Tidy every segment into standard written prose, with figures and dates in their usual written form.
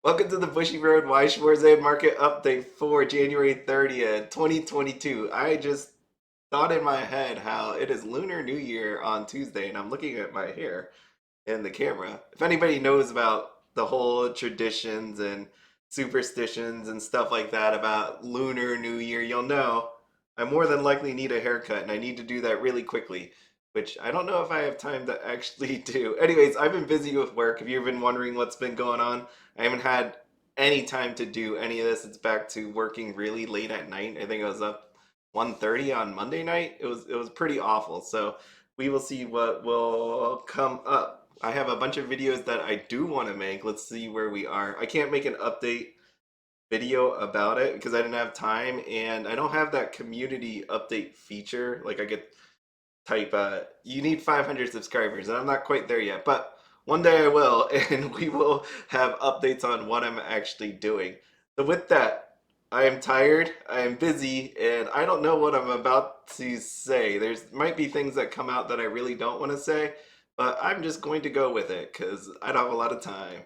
Welcome to the Bushy Road Weiss Schwarz Market Update for January 30th, 2022. I just thought in my head how it is Lunar New Year on Tuesday, and I'm looking at my hair in the camera. If anybody knows about the whole traditions and superstitions and stuff like that about Lunar New Year, you'll know I more than likely need a haircut, and I need to do that really quickly, which I don't know if I have time to actually do. Anyways, I've been busy with work. If you've been wondering what's been going on, I haven't had any time to do any of this. It's back to working really late at night. I think I was up 1:30 on Monday night. It was pretty awful. So we will see what will come up. I have a bunch of videos that I do want to make. Let's see where we are. I can't make an update video about it because I didn't have time, and I don't have that community update feature. Like I could type you need 500 subscribers, and I'm not quite there yet, but one day I will. And we will have updates on what I'm actually doing. So with that, I am tired, I am busy, and I don't know what I'm about to say. There's might be things that come out that I really don't want to say, but I'm just going to go with it because I don't have a lot of time.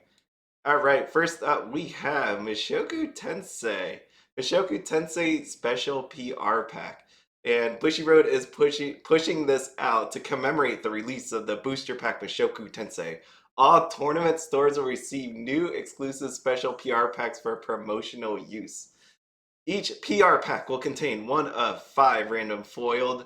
All right, first up we have Mushoku Tensei. Mushoku Tensei Special PR Pack. And Bushy Road is pushing this out to commemorate the release of the booster pack Mushoku Tensei. All tournament stores will receive new exclusive special PR packs for promotional use. Each PR pack will contain one of 5 random foiled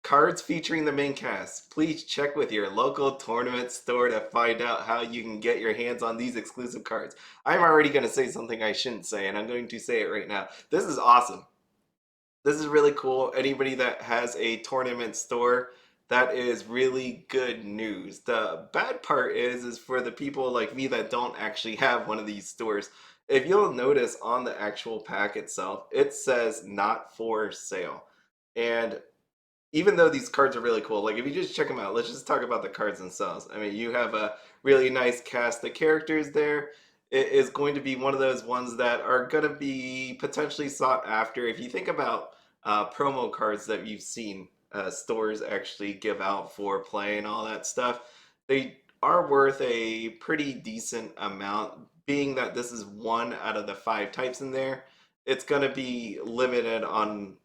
cards featuring the main cast. Please check with your local tournament store to find out how you can get your hands on these exclusive cards. I'm already going to say something I shouldn't say, and I'm going to say it right now. This is awesome. This is really cool. Anybody that has a tournament store, that is really good news. The bad part is for the people like me that don't actually have one of these stores. If you'll notice on the actual pack itself, it says not for sale. And even though these cards are really cool, like if you just check them out, let's just talk about the cards themselves. I mean, you have a really nice cast of characters there. It is going to be one of those ones that are going to be potentially sought after. If you think about promo cards that you've seen stores actually give out for play and all that stuff, they are worth a pretty decent amount. Being that this is one out of the 5 types in there, it's going to be limited on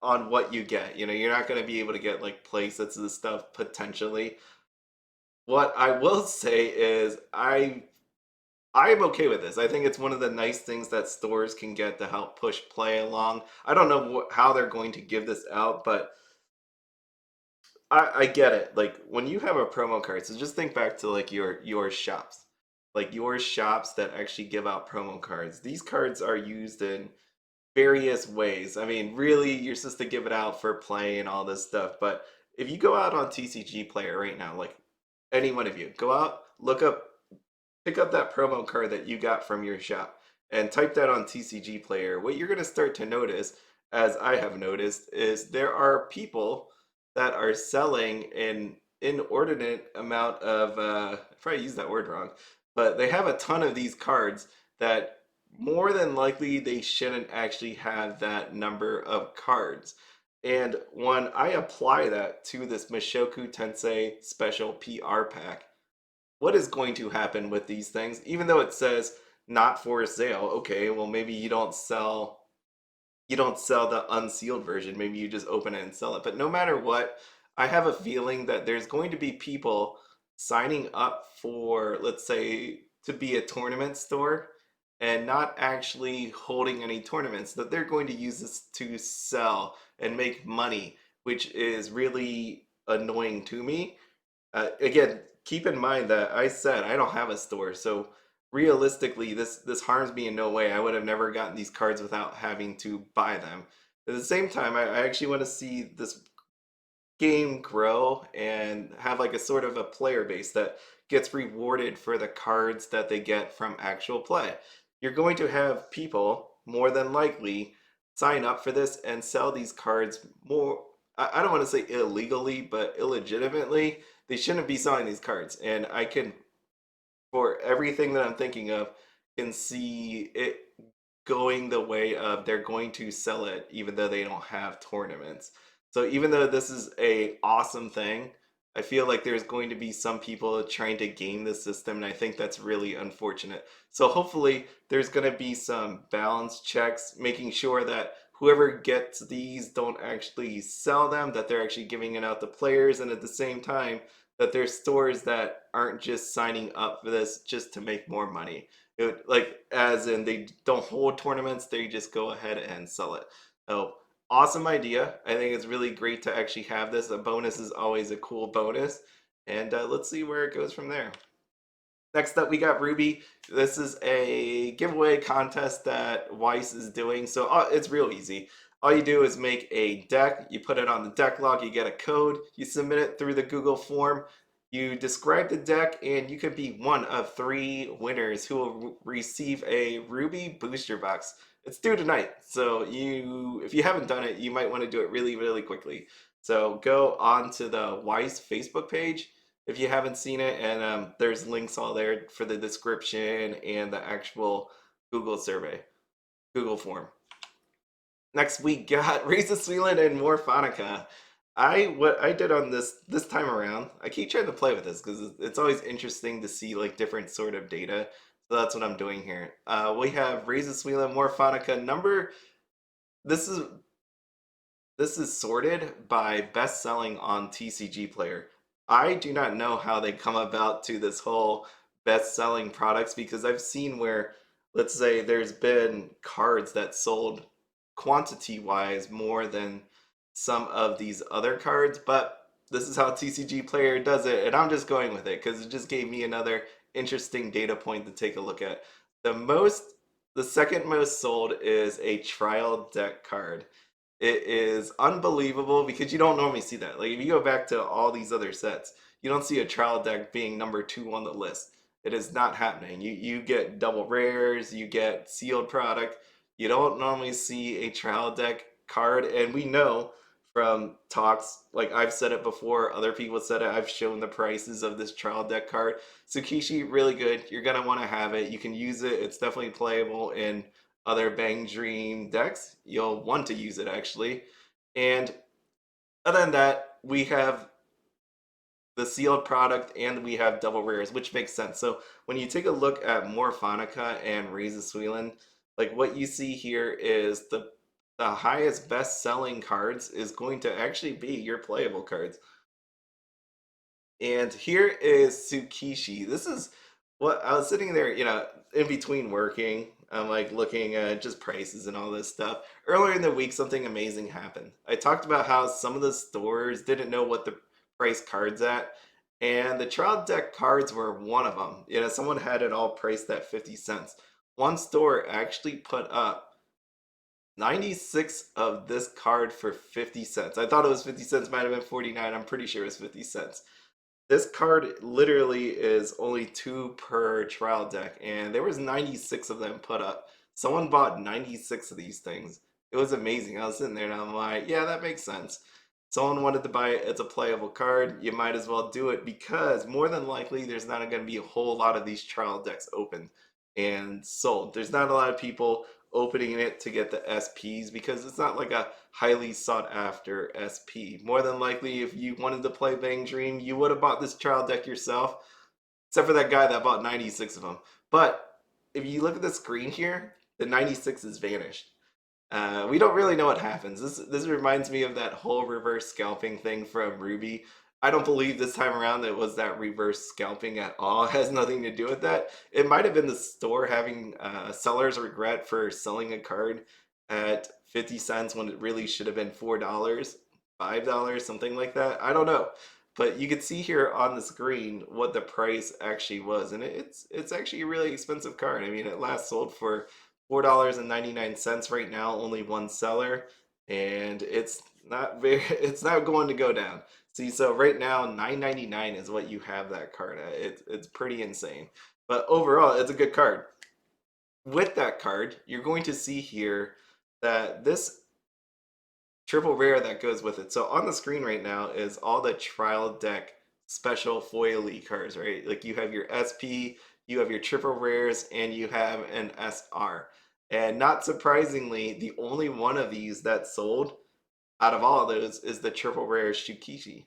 what you get. You know, you're not going to be able to get like play sets of this stuff potentially. What I will say is I'm okay with this. I think it's one of the nice things that stores can get to help push play along. I don't know how they're going to give this out, but I get it. Like when you have a promo card, so just think back to like your shops, like your shops that actually give out promo cards. These cards are used in various ways. I mean, really, you're supposed to give it out for play and all this stuff. But if you go out on TCG Player right now, like any one of you, go out, look up, pick up that promo card that you got from your shop and type that on TCG Player. What you're going to start to notice, as I have noticed, is there are people that are selling an inordinate amount of, I probably used that word wrong, but they have a ton of these cards that more than likely they shouldn't actually have that number of cards. And when I apply that to this Mushoku Tensei special PR pack, what is going to happen with these things? Even though it says not for sale, okay, well maybe you don't sell the unsealed version. Maybe you just open it and sell it. But no matter what, I have a feeling that there's going to be people signing up for, let's say, to be a tournament store and not actually holding any tournaments, that they're going to use this to sell and make money, which is really annoying to me. Again, keep in mind that I said I don't have a store, so realistically, this harms me in no way. I would have never gotten these cards without having to buy them. At the same time, I actually want to see this game grow and have like a sort of a player base that gets rewarded for the cards that they get from actual play. You're going to have people more than likely sign up for this and sell these cards more. I don't want to say illegally, but illegitimately. They shouldn't be selling these cards. And I can, for everything that I'm thinking of, can see it going the way of they're going to sell it even though they don't have tournaments. So even though this is a awesome thing, I feel like there's going to be some people trying to game the system, and I think that's really unfortunate. So hopefully there's going to be some balance checks, making sure that whoever gets these don't actually sell them, that they're actually giving it out to players, and at the same time that there's stores that aren't just signing up for this just to make more money. Like as in they don't hold tournaments, they just go ahead and sell it. So awesome idea. I think it's really great to actually have this. A bonus is always a cool bonus. And let's see where it goes from there. Next up, we got RWBY. This is a giveaway contest that Weiss is doing. So it's real easy. All you do is make a deck, you put it on the deck log, you get a code, you submit it through the Google form, you describe the deck, and you could be one of 3 winners who will receive a RWBY booster box. It's due tonight, so if you haven't done it, you might want to do it really, really quickly. So go on to the Weiss Facebook page if you haven't seen it, and there's links all there for the description and the actual Google survey, Google form. Next we got Risa Suilen and Morfonica. What I did on this time around, I keep trying to play with this because it's always interesting to see like different sort of data. So that's what I'm doing here. We have Risa Suilen, Morfonica number. This is this is sorted by best selling on TCG Player. I do not know how they come about to this whole best selling products because I've seen where, let's say, there's been cards that sold quantity wise more than some of these other cards, but this is how TCG Player does it, and I'm just going with it because it just gave me another interesting data point to take a look at. The second most sold is a trial deck card. It is unbelievable because you don't normally see that. Like if you go back to all these other sets, you don't see a trial deck being number 2 on the list. It is not happening. You get double rares, you get sealed product. You don't normally see a trial deck card, and we know from talks, like I've said it before, other people said it, I've shown the prices of this trial deck card. Tsukishi, really good. You're gonna want to have it. You can use it. It's definitely playable in other Bang Dream decks. You'll want to use it actually. And other than that, we have the sealed product and we have double rares, which makes sense. So when you take a look at Morfonica and Reza Suilen, like what you see here is the highest best selling cards is going to actually be your playable cards. And here is Tsukishi. This is what I was sitting there, in between working. I'm like looking at just prices and all this stuff. Earlier in the week, something amazing happened. I talked about how some of the stores didn't know what the price cards at, and the trial deck cards were one of them. Someone had it all priced at 50 cents. One store actually put up 96 of this card for 50 cents. I thought it was 50 cents, might have been 49. I'm pretty sure it was 50 cents. This card literally is only 2 per trial deck, and there was 96 of them put up. Someone bought 96 of these things. It was amazing. I was sitting there and I'm like, yeah, that makes sense. Someone wanted to buy it. It's a playable card. You might as well do it because more than likely there's not going to be a whole lot of these trial decks opened and sold. There's not a lot of people opening it to get the SPs because it's not like a highly sought after SP. More than likely, if you wanted to play Bang Dream, you would have bought this trial deck yourself, except for that guy that bought 96 of them. But if you look at the screen here, the 96 is vanished. We don't really know what happens. This reminds me of that whole reverse scalping thing from RWBY. I don't believe this time around it was that reverse scalping at all. It has nothing to do with that. It might have been the store having seller's regret for selling a card at 50 cents when it really should have been $4, $5, something like that. I don't know. But you can see here on the screen what the price actually was. And it's actually a really expensive card. I mean, it last sold for $4.99 right now, only one seller, and it's not going to go down. See, so right now $9.99 is what you have that card at. It's pretty insane. But overall, it's a good card. With that card, you're going to see here that this triple rare that goes with it. So on the screen right now is all the trial deck special foil cards, right? Like you have your SP, you have your triple rares, and you have an SR. And not surprisingly, the only one of these that sold out of all of those is the triple rare Shukishi.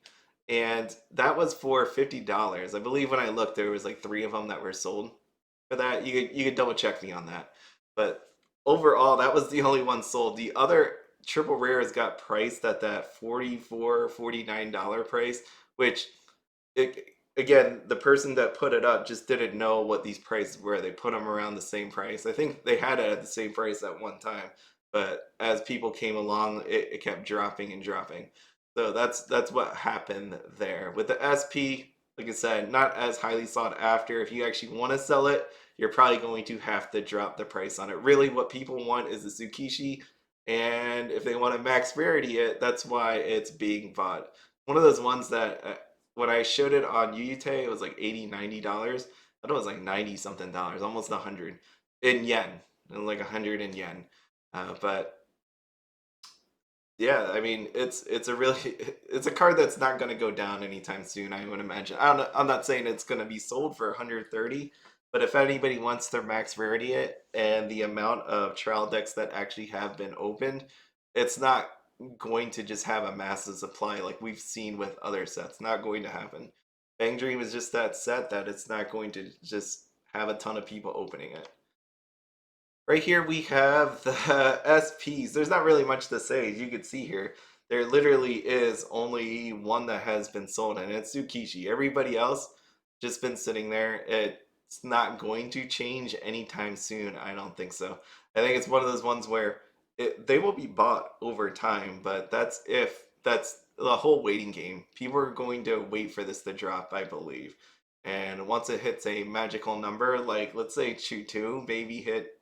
and that was for $50. I believe when I looked, there was like three of them that were sold for that. You could double check me on that, but overall, that was the only one sold. The other triple rares got priced at that $44, $49 price, which it, again, the person that put it up just didn't know what these prices were. They put them around the same price. I think they had it at the same price at one time, but as people came along, it kept dropping and dropping. So that's what happened there with the SP. Like I said, not as highly sought after. If you actually want to sell it, you're probably going to have to drop the price on it. Really, what people want is the Tsukishi, and if they want to max rarity it, that's why it's being bought. One of those ones that when I showed it on Yuyute, it was like 80, $90. I thought it was like 90 something dollars, almost 100 in yen, like 100 in yen. But yeah, I mean, it's a really it's a card that's not going to go down anytime soon, I would imagine. I'm not saying it's going to be sold for 130, but if anybody wants their max rarity it and the amount of trial decks that actually have been opened, it's not going to just have a massive supply like we've seen with other sets. Not going to happen. Bang Dream is just that set that it's not going to just have a ton of people opening it. Right here we have the SPs. There's not really much to say. As you can see here, there literally is only one that has been sold, and it's Tsukishi. Everybody else just been sitting there. It's not going to change anytime soon. I don't think so. I think it's one of those ones where they will be bought over time, but that's the whole waiting game. People are going to wait for this to drop, I believe. And once it hits a magical number, like let's say Chu2 maybe hit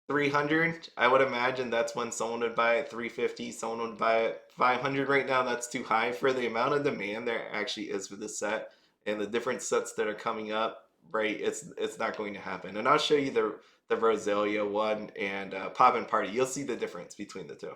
300, I would imagine that's when someone would buy it. 350, someone would buy it. 500 right now, that's too high for the amount of demand there actually is for the set and the different sets that are coming up, right? It's not going to happen. And I'll show you the Roselia one and Poppin Party. You'll see the difference between the two.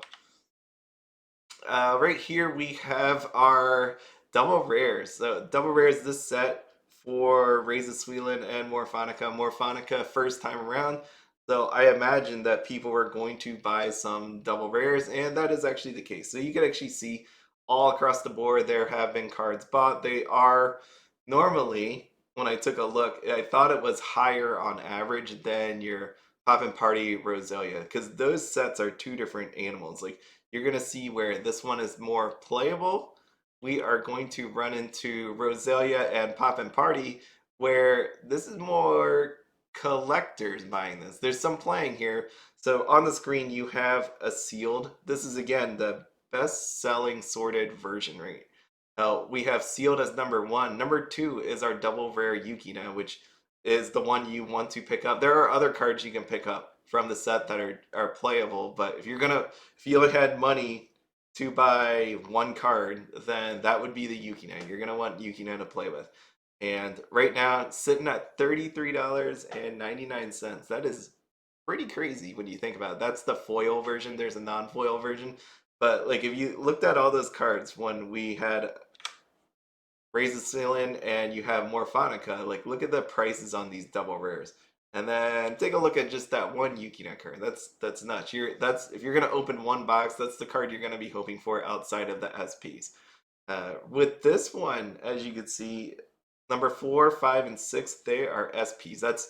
Right here we have our double rares. So double rares this set for Raises Suilen and Morfonica. Morfonica first time around. So I imagine that people were going to buy some double rares, and that is actually the case. So you can actually see all across the board there have been cards bought. They are normally, when I took a look, I thought it was higher on average than your Poppin' Party Roselia, because those sets are two different animals. Like you're going to see where this one is more playable. We are going to run into Roselia and Poppin' Party, where this is more collectors buying this. There's some playing here. So on the screen, you have a sealed. This is, again, the best-selling sorted version, right? We have sealed as number one. Number two is our double rare Yukina, which is the one you want to pick up. There are other cards you can pick up from the set that are playable, but if you had money to buy one card, then that would be the Yukina. You're gonna want Yukina to play with. And right now, it's sitting at $33.99. That is pretty crazy when you think about it. That's the foil version. There's a non-foil version. But like if you looked at all those cards when we had Raises Suilen and you have Morfonica, like look at the prices on these double rares. And then take a look at just that one Yukina card. That's nuts. That's if you're gonna open one box, that's the card you're gonna be hoping for outside of the SPs. With this one, as you can see, number 4, 5, and 6, they are SPs. That's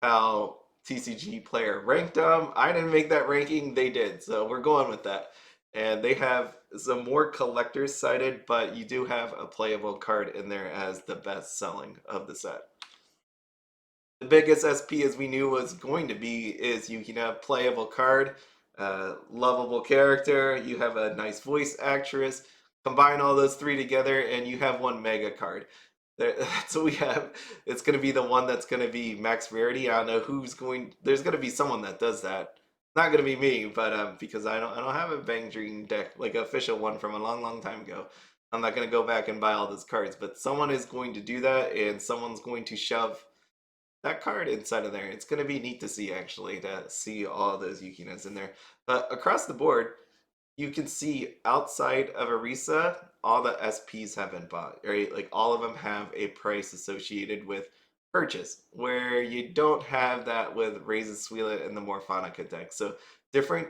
how TCG Player ranked them. I didn't make that ranking, they did. So we're going with that. And they have some more collectors cited, but you do have a playable card in there as the best selling of the set. The biggest SP as we knew was going to be is Yukina, playable card, lovable character, you have a nice voice actress, combine all those three together and you have one mega card. That's what we have. It's going to be the one that's going to be max rarity. I don't know who's going, there's going to be someone that does that. Not going to be me, but because I don't have a Bang Dream deck, like an official one from a long, long time ago. I'm not going to go back and buy all those cards, but someone is going to do that and someone's going to shove that card inside of there. It's going to be neat to see, actually, to see all those Yukinas in there. But across the board, you can see outside of Arisa, all the SPs have been bought, right? Like all of them have a price associated with purchase, where you don't have that with Raises Suilen and the Morphonica deck. So different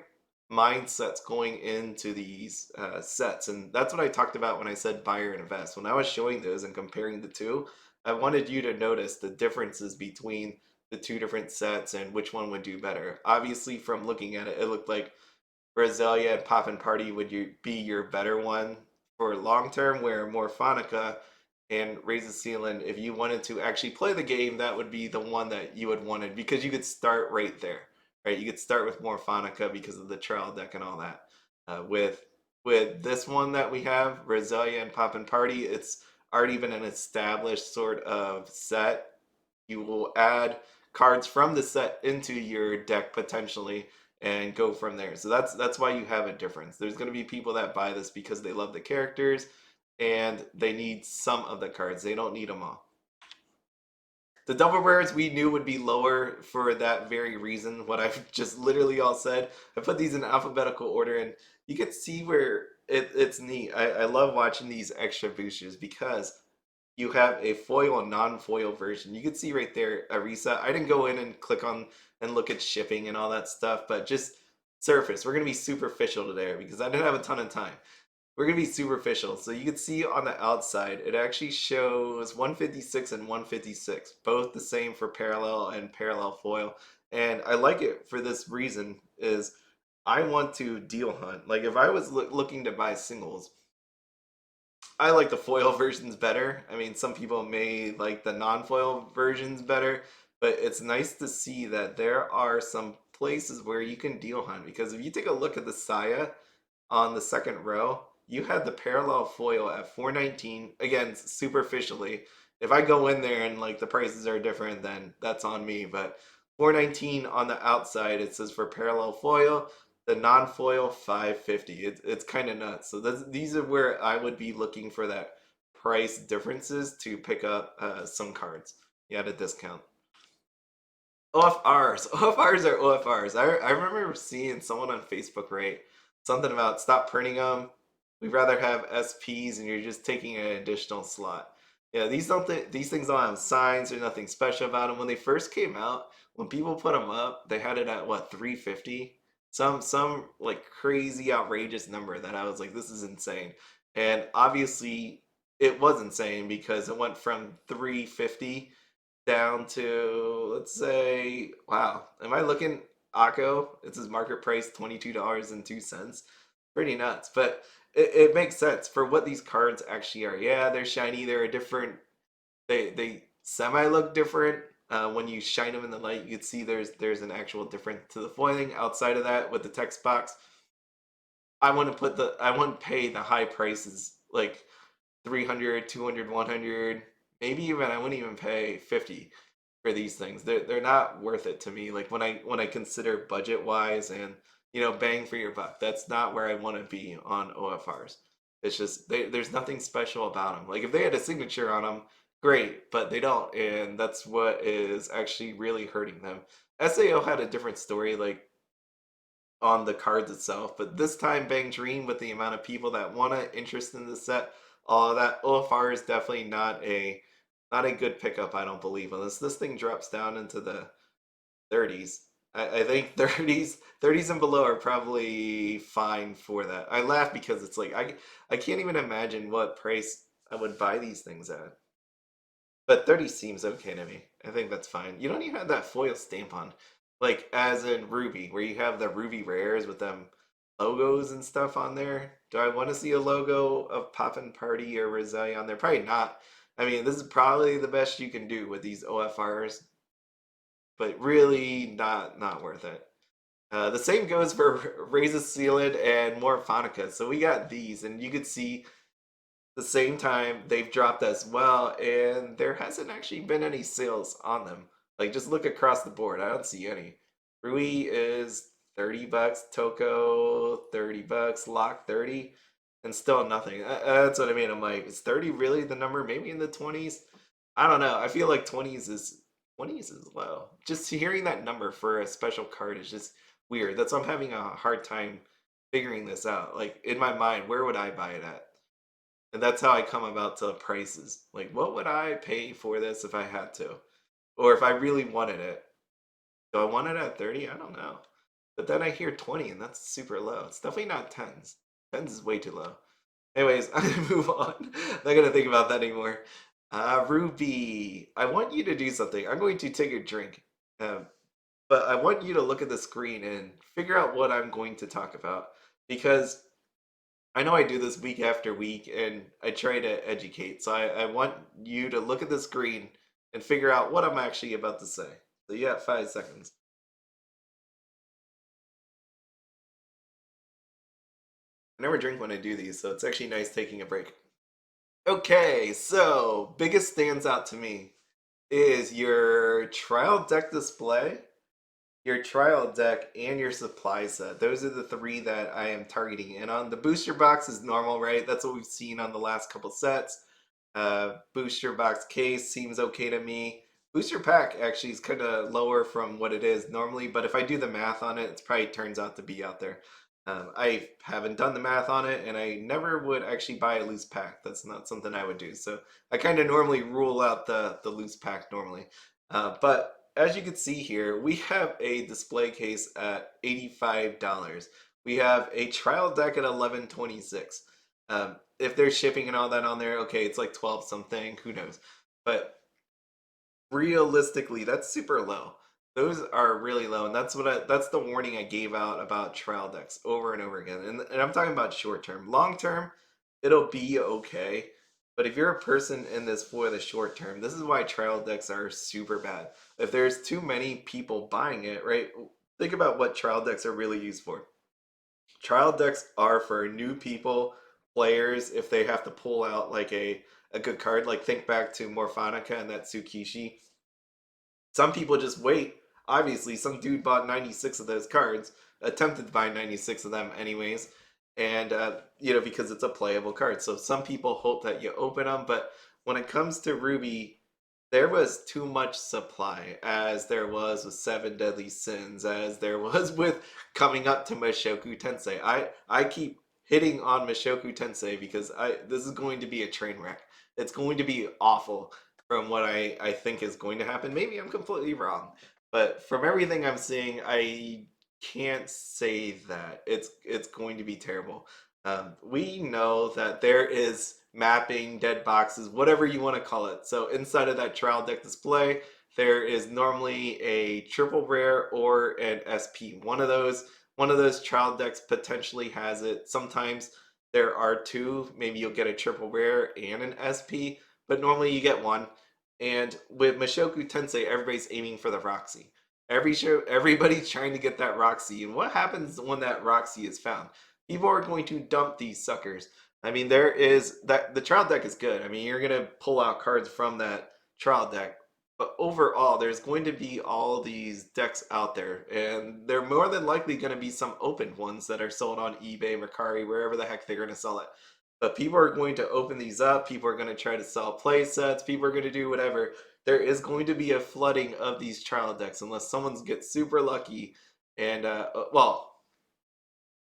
mindsets going into these sets. And that's what I talked about when I said buyer and invest. When I was showing those and comparing the two, I wanted you to notice the differences between the two different sets and which one would do better. Obviously, from looking at it, it looked like Roselia and Poppin Party would be your better one for long term, where Morfonica and Raise the Ceiling, if you wanted to actually play the game, that would be the one that you would wanted because you could start right there, right? You could start with Morphonica because of the trial deck and all that. With this one that we have, Roselia and Poppin Party, it's already been an established sort of set. You will add cards from the set into your deck potentially and go from there. So that's why you have a difference. There's going to be people that buy this because they love the characters and they need some of the cards. They don't need them all. The double rares we knew would be lower for that very reason. What I've just literally all said. I put these in alphabetical order, and you can see where it's neat. I love watching these extra boosters because you have a foil and non-foil version. You can see right there Arisa. I didn't go in and click on and look at shipping and all that stuff, but just surface. We're gonna be superficial today because I didn't have a ton of time. We're gonna be superficial. So you can see on the outside, it actually shows 156 and 156, both the same for parallel and parallel foil. And I like it for this reason is I want to deal hunt. Like if I was looking to buy singles, I like the foil versions better. I mean, some people may like the non-foil versions better, but it's nice to see that there are some places where you can deal hunt because if you take a look at the Saya on the second row, you had the parallel foil at 419. Again, superficially. If I go in there and like the prices are different, then that's on me. But 419 on the outside, it says for parallel foil. The non-foil 550. It's kind of nuts. So these are where I would be looking for that price differences to pick up some cards. Yeah, at a discount. OFRs. OFRs are OFRs. I remember seeing someone on Facebook write something about stop printing them. We'd rather have SPs and you're just taking an additional slot. Yeah, these things don't have signs. There's nothing special about them. When they first came out, when people put them up, they had it at what 350, some like crazy outrageous number that I was like, this is insane. And obviously, it was insane because it went from 350 down to let's say, wow, am I looking Akko? It's his market price $22.02. Pretty nuts, but it makes sense for what these cards actually are. Yeah, they're shiny. They're a different. They semi look different. When you shine them in the light, you can see there's an actual difference to the foiling. Outside of that, with the text box, I wouldn't pay the high prices like 300, 200, 100, maybe even I wouldn't even pay 50 for these things. They're not worth it to me. Like when I consider budget wise and bang for your buck. That's not where I want to be on OFRs. It's just there's nothing special about them. Like if they had a signature on them, great, but they don't, and that's what is actually really hurting them. SAO had a different story. Like on the cards itself. But this time, Bang Dream, with the amount of people that want to interest in the set, all that OFR is definitely not a good pickup. I don't believe unless this thing drops down into the 30s. I think 30s and below are probably fine for that. I laugh because it's like I can't even imagine what price I would buy these things at. But 30 seems okay to me. I think that's fine. You don't even have that foil stamp on. Like as in RWBY, where you have the RWBY rares with them logos and stuff on there. Do I want to see a logo of Poppin' Party or Roselia on there? Probably not. I mean, this is probably the best you can do with these OFRs, but really not worth it. The same goes for Raise the Ceiling and Morphonica. So we got these, and you could see the same time they've dropped as well, and there hasn't actually been any sales on them. Like just look across the board, I don't see any. Rui is $30, Toko $30, Lock 30, and still nothing. That's what I mean. I'm like, is 30 really the number? Maybe in the 20s. I don't know. I feel like 20s is low. Just hearing that number for a special card is just weird. That's why I'm having a hard time figuring this out. Like in my mind, where would I buy it at? And that's how I come about to prices. Like, what would I pay for this if I had to? Or if I really wanted it? Do I want it at 30? I don't know. But then I hear 20 and that's super low. It's definitely not tens. Tens is way too low. Anyways, I'm gonna move on. Not gonna think about that anymore. Ruby, I want you to do something. I'm going to take a drink. Um, but I want you to look at the screen and figure out what I'm going to talk about because I know I do this week after week and I try to educate. So I want you to look at the screen and figure out what I'm actually about to say. So you have 5 seconds. I never drink when I do these, so it's actually nice taking a break. Okay, so biggest stands out to me is your trial deck display, your trial deck, and your supply set. Those are the three that I am targeting in on. The booster box is normal, right? That's what we've seen on the last couple sets. Booster box case seems okay to me. Booster pack actually is kind of lower from what it is normally, but if I do the math on it, it probably turns out to be out there. I haven't done the math on it, and I never would actually buy a loose pack. That's not something I would do. So I kind of normally rule out the loose pack normally. But as you can see here, we have a display case at $85. We have a trial deck at 1126. If there's shipping and all that on there, okay, it's like 12 something, who knows. But realistically, that's super low. Those are really low, and that's the warning I gave out about trial decks over and over again. And I'm talking about short term. Long term, it'll be okay. But if you're a person in this for the short term, this is why trial decks are super bad. If there's too many people buying it, right? Think about what trial decks are really used for. Trial decks are for new people, players, if they have to pull out like a good card. Like think back to Morfonica and that Tsukishi. Some people just wait. Obviously, some dude bought 96 of those cards, attempted to buy 96 of them anyways, and because it's a playable card. So some people hope that you open them, but when it comes to Ruby, there was too much supply, as there was with Seven Deadly Sins, as there was with coming up to Mushoku Tensei. I keep hitting on Mushoku Tensei because this is going to be a train wreck. It's going to be awful from what I think is going to happen. Maybe I'm completely wrong, but from everything I'm seeing, I can't say that it's going to be terrible. We know that there is mapping, dead boxes, whatever you want to call it. So inside of that trial deck display, there is normally a triple rare or an SP. One of those trial decks potentially has it. Sometimes there are two. Maybe you'll get a triple rare and an SP, but normally you get one. And with Mushoku Tensei, everybody's aiming for the Roxy. Everybody's trying to get that Roxy. And what happens when that Roxy is found? People are going to dump these suckers. I mean, there is that the trial deck is good. I mean, you're gonna pull out cards from that trial deck, but overall, there's going to be all these decks out there, and they're more than likely going to be some open ones that are sold on eBay, Mercari, wherever the heck they're going to sell it. But people are going to open these up. People are going to try to sell play sets. People are going to do whatever. There is going to be a flooding of these trial decks unless someone gets super lucky and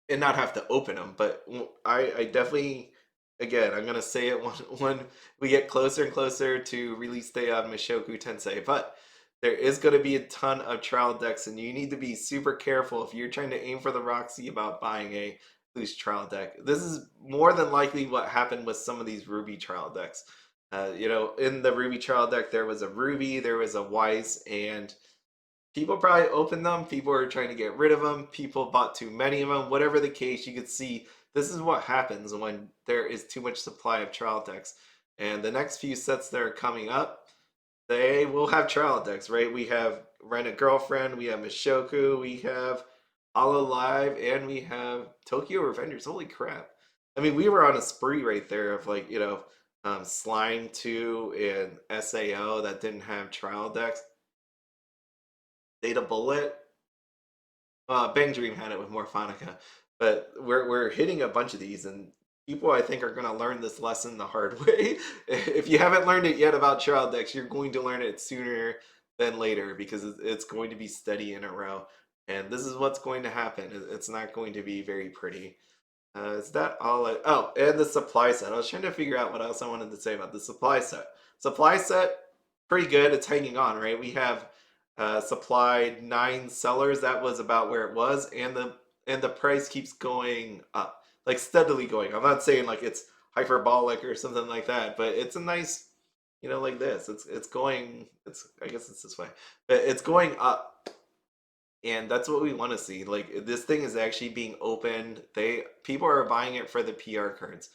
and not have to open them. But I definitely, again, I'm gonna say it when we get closer and closer to release day on Mushoku Tensei. But there is going to be a ton of trial decks, and you need to be super careful if you're trying to aim for the Roxy about buying a loose trial deck. This is more than likely what happened with some of these RWBY trial decks. In the RWBY trial deck, there was a Ruby, there was a Weiss, and people probably opened them. People are trying to get rid of them. People bought too many of them. Whatever the case, you could see this is what happens when there is too much supply of trial decks. And the next few sets that are coming up, they will have trial decks, right? We have Rent a Girlfriend, we have Mushoku, we have All Alive, and we have Tokyo Revengers. Holy crap. I mean, we were on a spree right there of Slime 2 and SAO that didn't have trial decks. Data Bullet. Bang Dream had it with Morphonica, but we're hitting a bunch of these, and people I think are going to learn this lesson the hard way. If you haven't learned it yet about trial decks, you're going to learn it sooner than later because it's going to be steady in a row, and this is what's going to happen. It's not going to be very pretty. Is that all? Oh, and the supply set. I was trying to figure out what else I wanted to say about the supply set. Supply set, pretty good. It's hanging on, right? We have supplied 9 sellers. That was about where it was, and the price keeps going up, like steadily going. I'm not saying like it's hyperbolic or something like that, but it's a nice, like this. It's going. It's I guess it's this way, but it's going up, and that's what we want to see. Like this thing is actually being opened. People are buying it for the PR cards.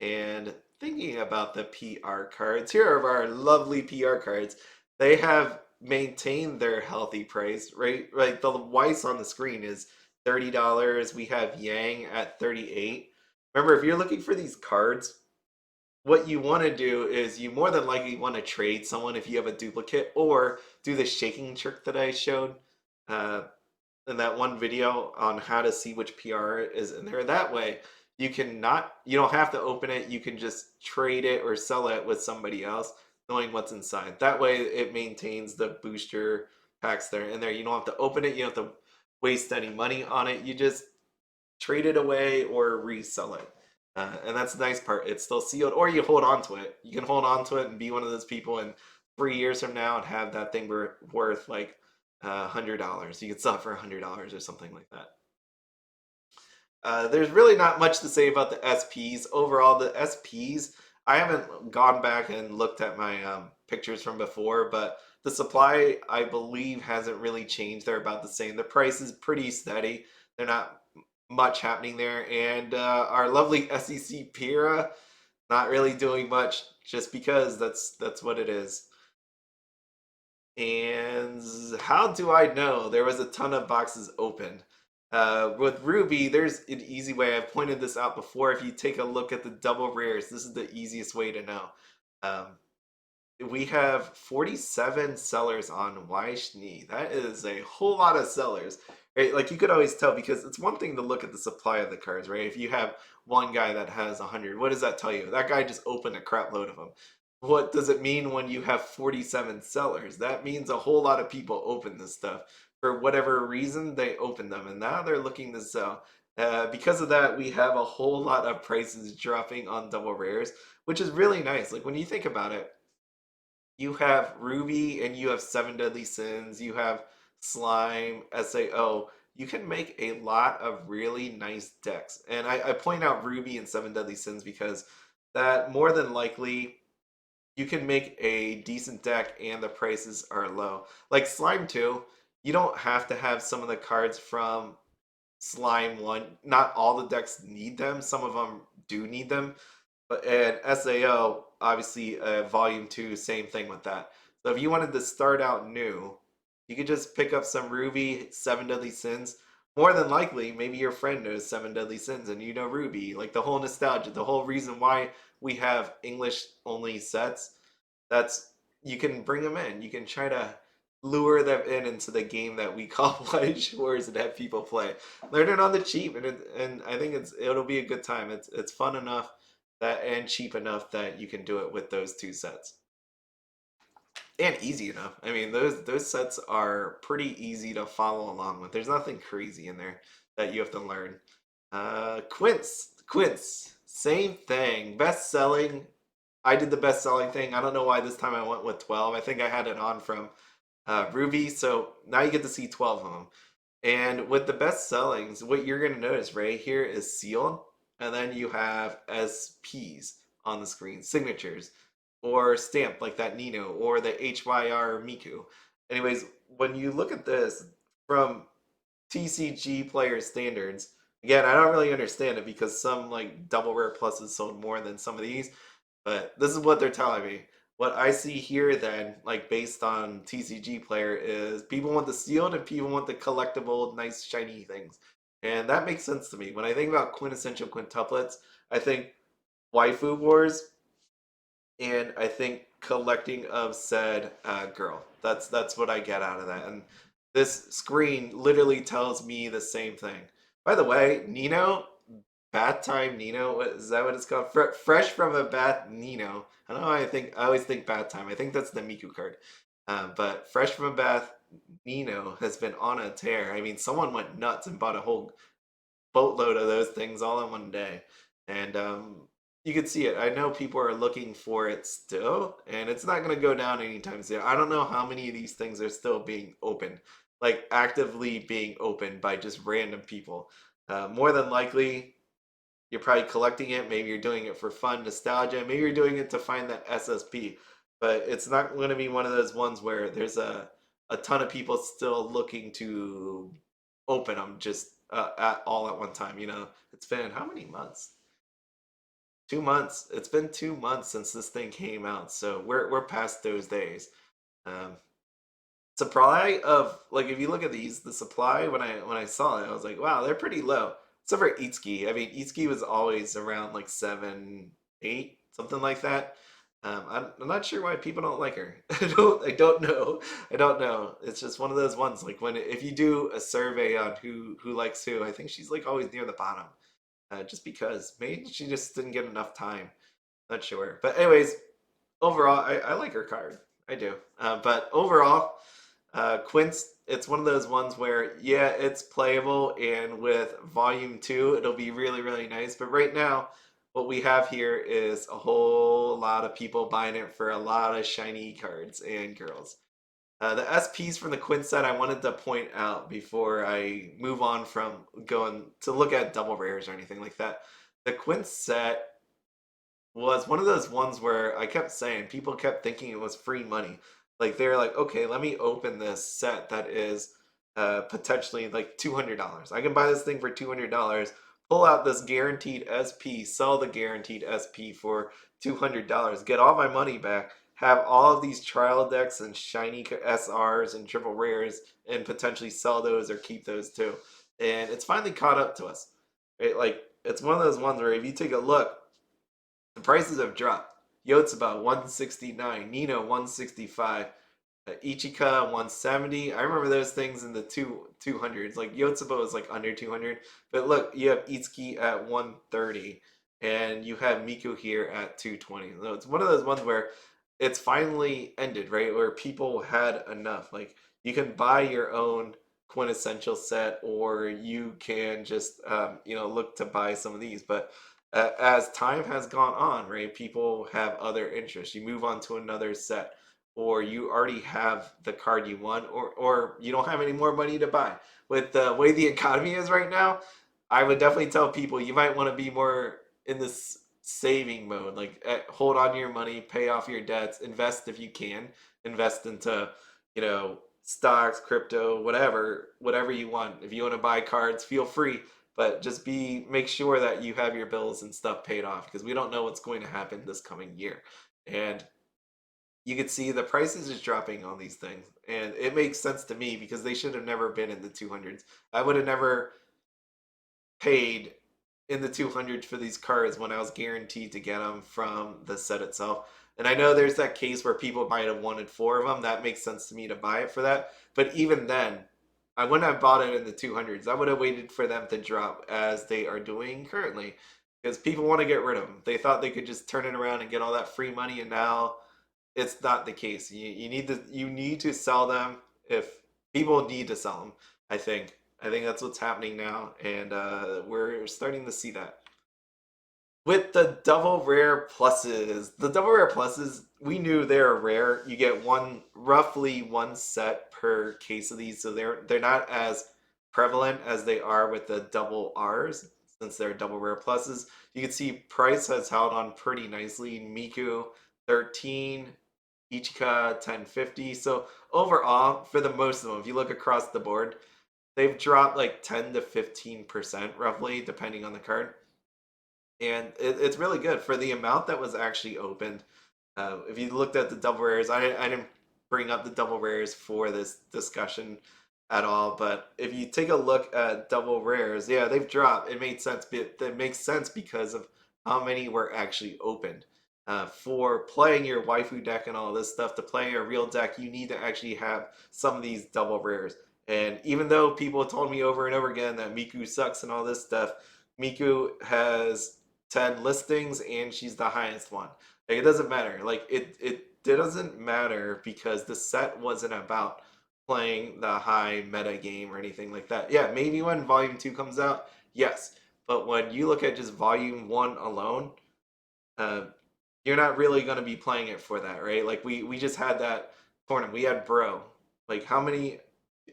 And thinking about the PR cards, here are our lovely PR cards. They have maintained their healthy price, right? Like the Weiss on the screen is $30. We have Yang at 38. Remember, if you're looking for these cards, what you want to do is you more than likely want to trade someone if you have a duplicate, or do the shaking trick that I showed uh, in that one video on how to see which PR is in there. That way, you don't have to open it. You can just trade it or sell it with somebody else, knowing what's inside. That way, it maintains the booster packs there in there. You don't have to open it. You don't have to waste any money on it. You just trade it away or resell it. And that's the nice part. It's still sealed, or you hold on to it. You can hold on to it and be one of those people in 3 years from now and have that thing worth like $100. You could sell it for $100 or something like that. There's really not much to say about the SPs. Overall, the SPs, I haven't gone back and looked at my pictures from before, but the supply, I believe, hasn't really changed. They're about the same. The price is pretty steady. They're not much happening there. And our lovely SEC Pira, not really doing much, just because that's what it is. And how do I know? There was a ton of boxes opened. With RWBY, there's an easy way. I've pointed this out before. If you take a look at the double rares, this is the easiest way to know. Um, we have 47 sellers on Weiss. That is a whole lot of sellers, right? Like you could always tell, because it's one thing to look at the supply of the cards, right? If you have one guy that has 100, what does that tell you? That guy just opened a crap load of them. What does it mean when you have 47 sellers? That means a whole lot of people open this stuff. For whatever reason, they open them, and now they're looking to sell. Because of that, we have a whole lot of prices dropping on double rares, which is really nice. Like when you think about it, you have RWBY and you have Seven Deadly Sins, you have Slime, SAO. You can make a lot of really nice decks. And I point out RWBY and Seven Deadly Sins because that more than likely you can make a decent deck and the prices are low. Like Slime 2, you don't have to have some of the cards from Slime 1. Not all the decks need them, some of them do need them. But and SAO, obviously, Volume 2, same thing with that. So if you wanted to start out new, you could just pick up some RWBY, Seven Deadly Sins. More than likely, maybe your friend knows Seven Deadly Sins and you know RWBY. Like the whole nostalgia, the whole reason why we have English only sets, that's you can bring them in. You can try to lure them in into the game that we call Pledge Wars and have people play. Learn it on the cheap, and I think it'll be a good time. It's fun enough that and cheap enough that you can do it with those two sets, and easy enough. I mean, those sets are pretty easy to follow along with. There's nothing crazy in there that you have to learn. Quince, same thing. Best selling. I did the best selling thing. I don't know why this time I went with 12. I think I had it on from RWBY, so now you get to see 12 of them. And with the best sellings, what you're going to notice right here is sealed, and then you have SPs on the screen, signatures, or stamped like that Nino, or the HYR Miku. Anyways, when you look at this from TCG player standards, again, I don't really understand it because some like double rare pluses sold more than some of these, but this is what they're telling me. What I see here then, like based on TCG player, is people want the sealed and people want the collectible, nice shiny things. And that makes sense to me. When I think about quintessential quintuplets, I think waifu wars, and I think collecting of said girl. That's what I get out of that. And this screen literally tells me the same thing. By the way, Nino, bath time Nino, is that what it's called? Fresh from a bath Nino. I don't know. I always think bath time. I think that's the Miku card. But fresh from a bath Nino has been on a tear. I mean, someone went nuts and bought a whole boatload of those things all in one day. And you can see it. I know people are looking for it still, and it's not going to go down anytime soon. I don't know how many of these things are still being opened, like actively being opened by just random people. More than likely, you're probably collecting it. Maybe you're doing it for fun, nostalgia. Maybe you're doing it to find that SSP. But it's not going to be one of those ones where there's a ton of people still looking to open them just all at one time. It's been how many months? 2 months. It's been 2 months since this thing came out, so we're past those days. Um, Supply of like if you look at these, the supply when I saw it, I was like, wow, they're pretty low. Except for Itsuki. I mean, Itsuki was always around like 7, 8, something like that. I'm not sure why people don't like her. I don't know. I don't know. It's just one of those ones. Like if you do a survey on who likes who, I think she's like always near the bottom. Just because maybe she just didn't get enough time. Not sure. But anyways, overall, I like her card. I do. But overall, Quince, it's one of those ones where, yeah, it's playable, and with Volume 2, it'll be really, really nice. But right now, what we have here is a whole lot of people buying it for a lot of shiny cards and girls. The SPs from the Quince set I wanted to point out before I move on from going to look at double rares or anything like that. The Quince set was one of those ones where I kept saying people kept thinking it was free money. Like they're like, okay, let me open this set that is potentially like $200. I can buy this thing for $200, pull out this guaranteed SP, sell the guaranteed SP for $200, get all my money back, have all of these trial decks and shiny SRs and triple rares, and potentially sell those or keep those too. And it's finally caught up to us. Right? Like it's one of those ones where if you take a look, the prices have dropped. Yotsuba 169, Nino 165, Ichika 170. I remember those things in the 200s. Like Yotsuba was like under 200. But look, you have Itsuki at 130 and you have Miku here at 220. So it's one of those ones where it's finally ended, right? Where people had enough. Like you can buy your own quintessential set or you can just look to buy some of these. But as time has gone on, right, people have other interests. You move on to another set, or you already have the card you want, or you don't have any more money to buy. With the way the economy is right now, I would definitely tell people you might want to be more in this saving mode. Like hold on to your money, pay off your debts, invest if you can, invest into stocks, crypto, whatever you want. If you want to buy cards, feel free, but just make sure that you have your bills and stuff paid off because we don't know what's going to happen this coming year. And you can see the prices is dropping on these things, and it makes sense to me because they should have never been in the 200s. I would have never paid in the 200s for these cards when I was guaranteed to get them from the set itself. And I know there's that case where people might have wanted four of them. That makes sense to me to buy it for that. But even then, I wouldn't have bought it in the 200s. I would have waited for them to drop as they are doing currently because people want to get rid of them. They thought they could just turn it around and get all that free money, and now it's not the case. You need to sell them if people need to sell them. I think that's what's happening now, and we're starting to see that with the double rare pluses. The double rare pluses, we knew they were rare. You get roughly one set per case of these, so they're not as prevalent as they are with the double R's since they're double rare pluses. You can see price has held on pretty nicely. Miku 13, Ichika 1050. So overall, for the most of them, if you look across the board, they've dropped like 10 to 15% roughly, depending on the card. And it's really good for the amount that was actually opened. If you looked at the double rares, I didn't bring up the double rares for this discussion at all. But if you take a look at double rares, yeah, they've dropped. It made sense. It makes sense because of how many were actually opened. For playing your waifu deck and all this stuff, to play your real deck, you need to actually have some of these double rares. And even though people told me over and over again that Miku sucks and all this stuff, Miku has 10 listings and she's the highest one. Like it doesn't matter. Like it doesn't matter because the set wasn't about playing the high meta game or anything like that. Yeah, maybe when volume 2 comes out, yes. But when you look at just volume 1 alone, uh, you're not really going to be playing it for that, right? Like we just had that tournament. We had Bro. Like how many?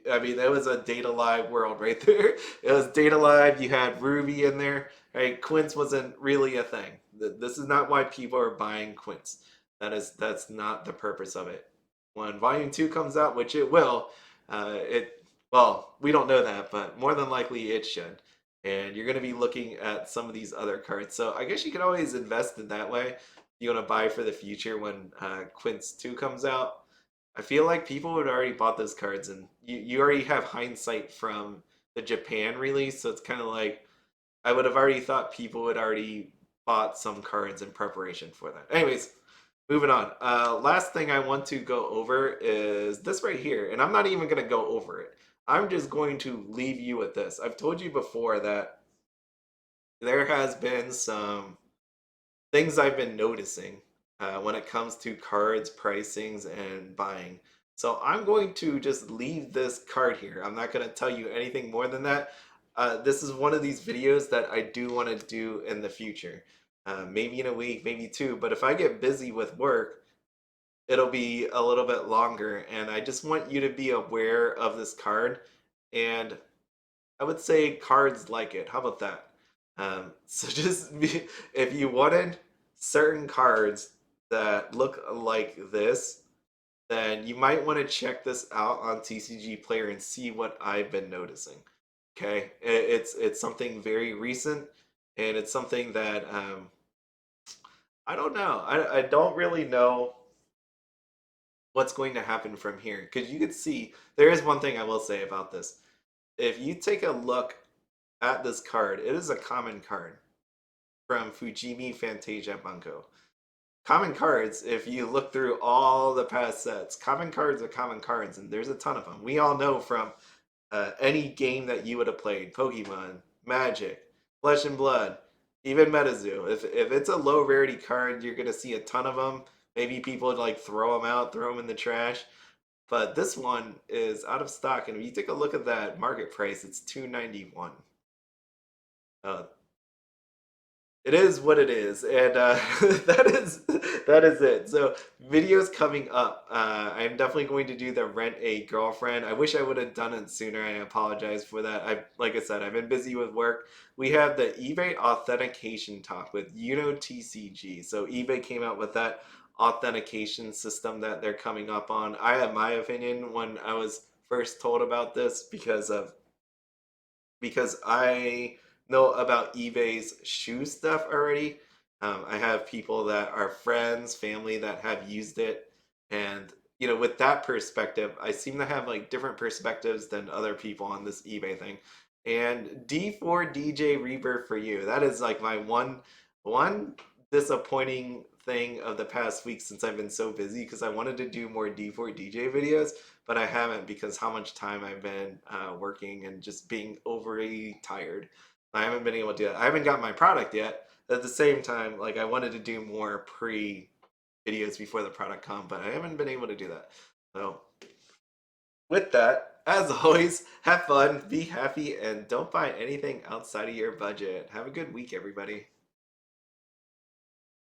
I mean, that was a Data Live world right there. It was Data Live. You had Ruby in there, right? Quince wasn't really a thing. This is not why people are buying Quince. That's not the purpose of it. When Volume Two comes out, which it will, it well, we don't know that, but more than likely it should. And you're going to be looking at some of these other cards. So I guess you can always invest in that way. You want to buy for the future when Quince 2 comes out. I feel like people would already bought those cards, and you already have hindsight from the Japan release, so it's kind of like I would have already thought people would already bought some cards in preparation for that. Anyways, moving on. Last thing I want to go over is this right here, and I'm not even going to go over it. I'm just going to leave you with this. I've told you before that there has been some things I've been noticing when it comes to cards, pricings, and buying. So I'm going to just leave this card here. I'm not going to tell you anything more than that. This is one of these videos that I do want to do in the future. Maybe in a week, maybe two. But if I get busy with work, it'll be a little bit longer. And I just want you to be aware of this card. And I would say cards like it. How about that? So just if you wanted certain cards that look like this, then you might want to check this out on TCG Player and see what I've been noticing. Okay, it's something very recent, and it's something that I don't know. I don't really know what's going to happen from here because you could see there is one thing I will say about this. If you take a look at this card, it is a common card from Fujimi Fantasia Bunko. Common cards, if you look through all the past sets, common cards are common cards, and there's a ton of them. We all know from any game that you would have played, Pokemon, Magic, Flesh and Blood, even MetaZoo. If it's a low rarity card, you're gonna see a ton of them. Maybe people would like throw them out, throw them in the trash. But this one is out of stock, and if you take a look at that market price, it's 291. Uh, it is what it is, and that is it. So videos coming up. I'm definitely going to do the rent a girlfriend. I wish I would have done it sooner. I apologize for that. Like I said, I've been busy with work. We have the eBay authentication talk with TCG. So eBay came out with that authentication system that they're coming up on. I have my opinion when I was first told about this because I know about eBay's shoe stuff already. I have people that are friends, family that have used it, and with that perspective, I seem to have like different perspectives than other people on this eBay thing. And D4 DJ Rebirth for you. That is like my one disappointing thing of the past week since I've been so busy because I wanted to do more D4 DJ videos, but I haven't because how much time I've been working and just being overly tired. I haven't been able to do that. I haven't got my product yet. At the same time, like I wanted to do more pre videos before the product come, but I haven't been able to do that. So with that, as always, have fun, be happy, and don't buy anything outside of your budget. Have a good week, everybody.